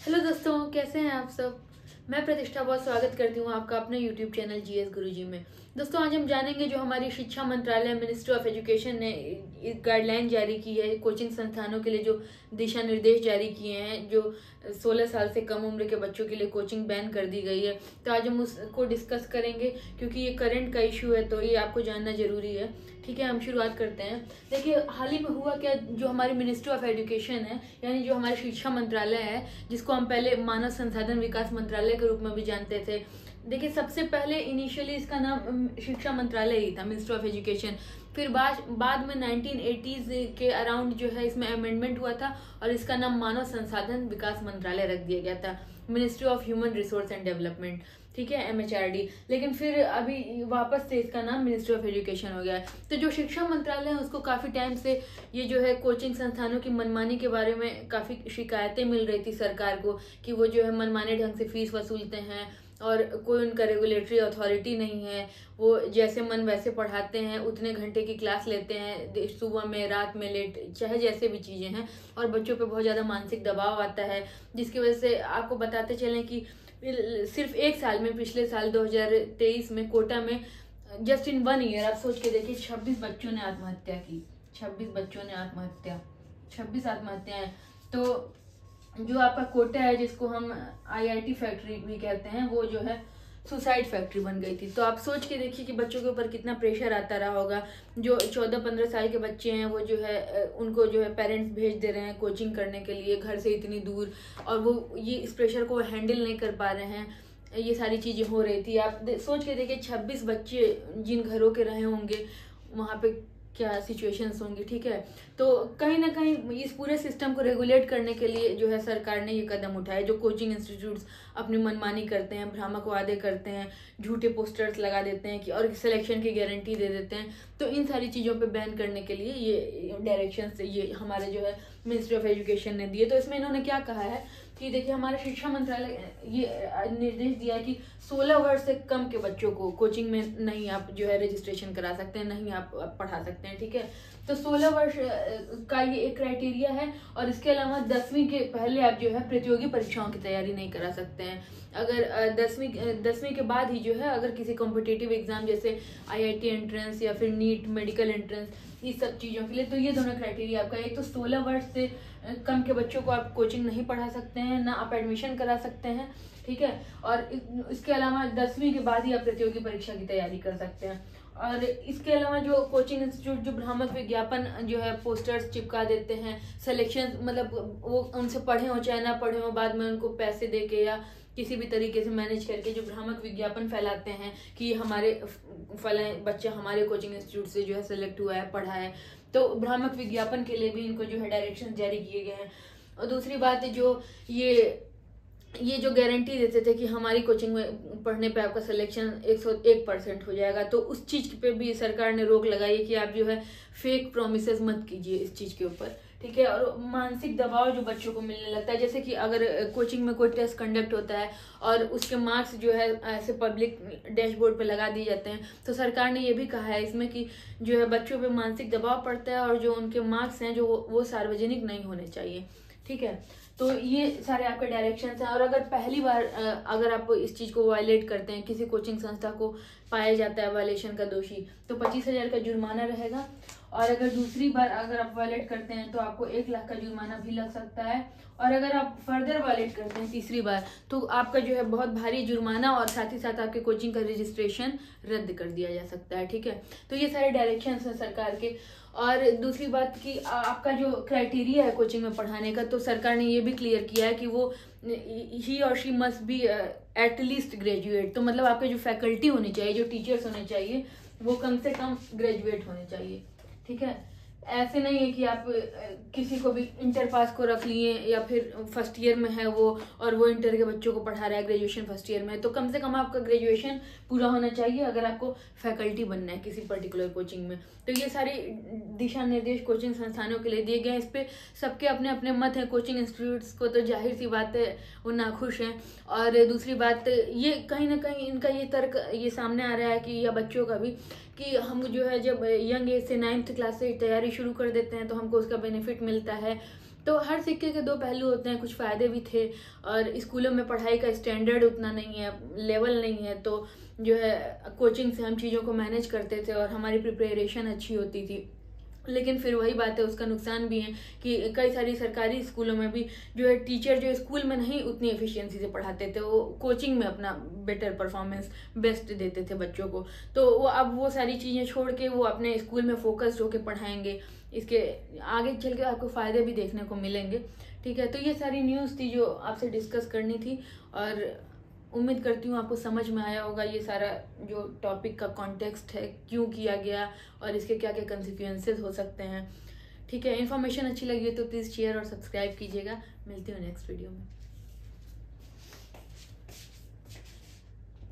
Hello दोस्तों, कैसे हैं आप सब। मैं प्रतिष्ठा बहुत स्वागत करती हूँ आपका अपने YouTube चैनल जीएस गुरुजी में। दोस्तों, आज हम जानेंगे जो हमारी शिक्षा मंत्रालय मिनिस्ट्री ऑफ एजुकेशन ने एक गाइडलाइन जारी की है, कोचिंग संस्थानों के लिए जो दिशा निर्देश जारी किए हैं, जो 16 साल से कम उम्र के बच्चों के लिए कोचिंग बैन कर दी गई है। तो आज हम उसको डिस्कस करेंगे क्योंकि ये करंट का इशू है, तो ये आपको जानना जरूरी है। ठीक है, हम शुरुआत करते हैं। देखिए, हाल ही में हुआ क्या, जो हमारी मिनिस्ट्री ऑफ एजुकेशन है, यानी जो हमारी शिक्षा मंत्रालय है, जिसको हम पहले मानव संसाधन विकास मंत्रालय के रूप में भी जानते थे। देखिए, सबसे पहले इनिशियली इसका नाम शिक्षा मंत्रालय ही था, मिनिस्ट्री ऑफ एजुकेशन। फिर बाद में 1980s के अराउंड जो है इसमें अमेंडमेंट हुआ था और इसका नाम मानव संसाधन विकास मंत्रालय रख दिया गया था, ministry of human resource and development. ठीक है, MHRD। लेकिन फिर अभी वापस से इसका नाम मिनिस्ट्री ऑफ एजुकेशन हो गया है। तो जो शिक्षा मंत्रालय है उसको काफ़ी टाइम से ये जो है कोचिंग संस्थानों की मनमानी के बारे में काफ़ी शिकायतें मिल रही थी सरकार को कि वो जो है मनमाने ढंग से फीस वसूलते हैं और कोई उनका रेगुलेटरी अथॉरिटी नहीं है। वो जैसे मन वैसे पढ़ाते हैं, उतने घंटे की क्लास लेते हैं, सुबह में रात में लेट, चाहे जैसे भी चीज़ें हैं, और बच्चों पे बहुत ज़्यादा मानसिक दबाव आता है, जिसकी वजह से आपको बताते चलें कि सिर्फ एक साल में, पिछले साल 2023 में कोटा में जस्ट इन 1 ईयर आप सोच के देखिए 26 बच्चों ने आत्महत्या की। 26 बच्चों ने आत्महत्या, 26 आत्महत्याएं। तो जो आपका कोटा है, जिसको हम IIT फैक्ट्री भी कहते हैं, वो जो है सुसाइड फैक्ट्री बन गई थी। तो आप सोच के देखिए कि बच्चों के ऊपर कितना प्रेशर आता रहा होगा। जो 14-15 साल के बच्चे हैं, वो जो है उनको जो है पेरेंट्स भेज दे रहे हैं कोचिंग करने के लिए घर से इतनी दूर, और वो ये इस प्रेशर को हैंडल नहीं कर पा रहे हैं। ये सारी चीज़ें हो रही थी। आप सोच के देखिए 26 बच्चे जिन घरों के रहे होंगे, वहाँ पे क्या सिचुएशंस होंगी। ठीक है, तो कहीं ना कहीं इस पूरे सिस्टम को रेगुलेट करने के लिए जो है सरकार ने ये कदम उठाया। जो कोचिंग इंस्टीट्यूट्स अपनी मनमानी करते हैं, भ्रामक वादे करते हैं, झूठे पोस्टर्स लगा देते हैं कि और सिलेक्शन की गारंटी दे देते हैं, तो इन सारी चीज़ों पे बैन करने के लिए ये डायरेक्शंस ये हमारे जो है मिनिस्ट्री ऑफ एजुकेशन ने दिए। तो इसमें इन्होंने क्या कहा है कि देखिए, हमारा शिक्षा मंत्रालय ये निर्देश दिया है कि 16 वर्ष से कम के बच्चों को कोचिंग में नहीं आप जो है रजिस्ट्रेशन करा सकते हैं, नहीं आप पढ़ा सकते हैं। ठीक है, तो 16 वर्ष का ये एक क्राइटेरिया है, और इसके अलावा 10वीं के पहले आप जो है प्रतियोगी परीक्षाओं की तैयारी नहीं करा सकते हैं। अगर 10वीं के बाद ही जो है, अगर किसी कॉम्पिटिटिव एग्जाम जैसे IIT एंट्रेंस या फिर नीट मेडिकल एंट्रेंस, इस सब चीज़ों के लिए, तो ये दोनों क्राइटेरिया आपका। एक तो 16 वर्ष से कम के बच्चों को आप कोचिंग नहीं पढ़ा सकते हैं, ना आप एडमिशन करा सकते हैं। ठीक है, और इसके अलावा 10वीं के बाद ही आप प्रतियोगी परीक्षा की तैयारी कर सकते हैं। और इसके अलावा जो कोचिंग इंस्टीट्यूट जो भ्रामक विज्ञापन जो है पोस्टर्स चिपका देते हैं, सिलेक्शन मतलब वो उनसे पढ़े हो चाहे ना पढ़े हो, बाद में उनको पैसे दे के या किसी भी तरीके से मैनेज करके जो भ्रामक विज्ञापन फैलाते हैं कि हमारे फलां बच्चा हमारे कोचिंग इंस्टीट्यूट से जो है सेलेक्ट हुआ है, पढ़ा है, तो भ्रामक विज्ञापन के लिए भी इनको जो है डायरेक्शन जारी किए गए हैं। और दूसरी बात है, जो ये जो गारंटी देते थे कि हमारी कोचिंग में पढ़ने पे आपका सिलेक्शन 101% हो जाएगा, तो उस चीज़ पे भी सरकार ने रोक लगाई है कि आप जो है फेक प्रोमिसेस मत कीजिए इस चीज़ के ऊपर। ठीक है, और मानसिक दबाव जो बच्चों को मिलने लगता है, जैसे कि अगर कोचिंग में कोई टेस्ट कंडक्ट होता है और उसके मार्क्स जो है ऐसे पब्लिक डैशबोर्ड पे लगा दिए जाते हैं, तो सरकार ने ये भी कहा है इसमें कि जो है बच्चों पे मानसिक दबाव पड़ता है और जो उनके मार्क्स हैं जो वो सार्वजनिक नहीं होने चाहिए। ठीक है, तो ये सारे आपके डायरेक्शंस हैं। और अगर पहली बार अगर आप इस चीज़ को वायलेट करते हैं, किसी कोचिंग संस्था को पाया जाता है वायलेशन का दोषी, तो 25,000 का जुर्माना रहेगा। और अगर दूसरी बार अगर आप वायलेट करते हैं तो आपको 1 लाख का जुर्माना भी लग सकता है। और अगर आप फर्दर वायलेट करते हैं तीसरी बार, तो आपका जो है बहुत भारी जुर्माना और साथ ही साथ आपके कोचिंग का रजिस्ट्रेशन रद्द कर दिया जा सकता है। ठीक है, तो ये सारे डायरेक्शंस हैं सरकार के। और दूसरी बात कि आपका जो क्राइटेरिया है कोचिंग में पढ़ाने का, तो सरकार ने ये भी क्लियर किया है कि वो ही और she must be at least graduate. तो मतलब आपके जो फैकल्टी होनी चाहिए, जो टीचर्स होने चाहिए, वो कम से कम ग्रेजुएट होने चाहिए। ठीक है, ऐसे नहीं है कि आप किसी को भी इंटर पास को रख लिए या फिर फर्स्ट ईयर में है वो और वो इंटर के बच्चों को पढ़ा रहा है ग्रेजुएशन फर्स्ट ईयर में, तो कम से कम आपका ग्रेजुएशन पूरा होना चाहिए अगर आपको फैकल्टी बनना है किसी पर्टिकुलर कोचिंग में। तो ये सारे दिशा निर्देश कोचिंग संस्थानों के लिए दिए गए हैं। इस पर सबके अपने अपने मत हैं। कोचिंग इंस्टीट्यूट्स को तो जाहिर सी बात है वो नाखुश हैं, और दूसरी बात ये कहीं ना कहीं इनका ये तर्क ये सामने आ रहा है कि, या बच्चों का भी, कि हम जो है जब यंग एज से 9th क्लास से तैयारी शुरू कर देते हैं तो हमको उसका बेनिफिट मिलता है। तो हर सिक्के के दो पहलू होते हैं, कुछ फ़ायदे भी थे और स्कूलों में पढ़ाई का स्टैंडर्ड उतना नहीं है, लेवल नहीं है, तो जो है कोचिंग से हम चीज़ों को मैनेज करते थे और हमारी प्रिपरेशन अच्छी होती थी। लेकिन फिर वही बात है, उसका नुकसान भी है कि कई सारी सरकारी स्कूलों में भी जो है टीचर जो स्कूल में नहीं उतनी एफिशिएंसी से पढ़ाते थे, वो कोचिंग में अपना बेटर परफॉर्मेंस बेस्ट देते थे बच्चों को। तो वो अब वो सारी चीज़ें छोड़ के वो अपने स्कूल में फोकस्ड होकर पढ़ाएंगे, इसके आगे चल के आपको फ़ायदे भी देखने को मिलेंगे। ठीक है, तो ये सारी न्यूज़ थी जो आपसे डिस्कस करनी थी और उम्मीद करती हूँ आपको समझ में आया होगा ये सारा जो टॉपिक का कॉन्टेक्स्ट है, क्यों किया गया और इसके क्या क्या कंसिक्वेंसेस हो सकते हैं। ठीक है, इन्फॉर्मेशन अच्छी लगी हो तो प्लीज़ शेयर और सब्सक्राइब कीजिएगा। मिलती हूँ नेक्स्ट वीडियो में।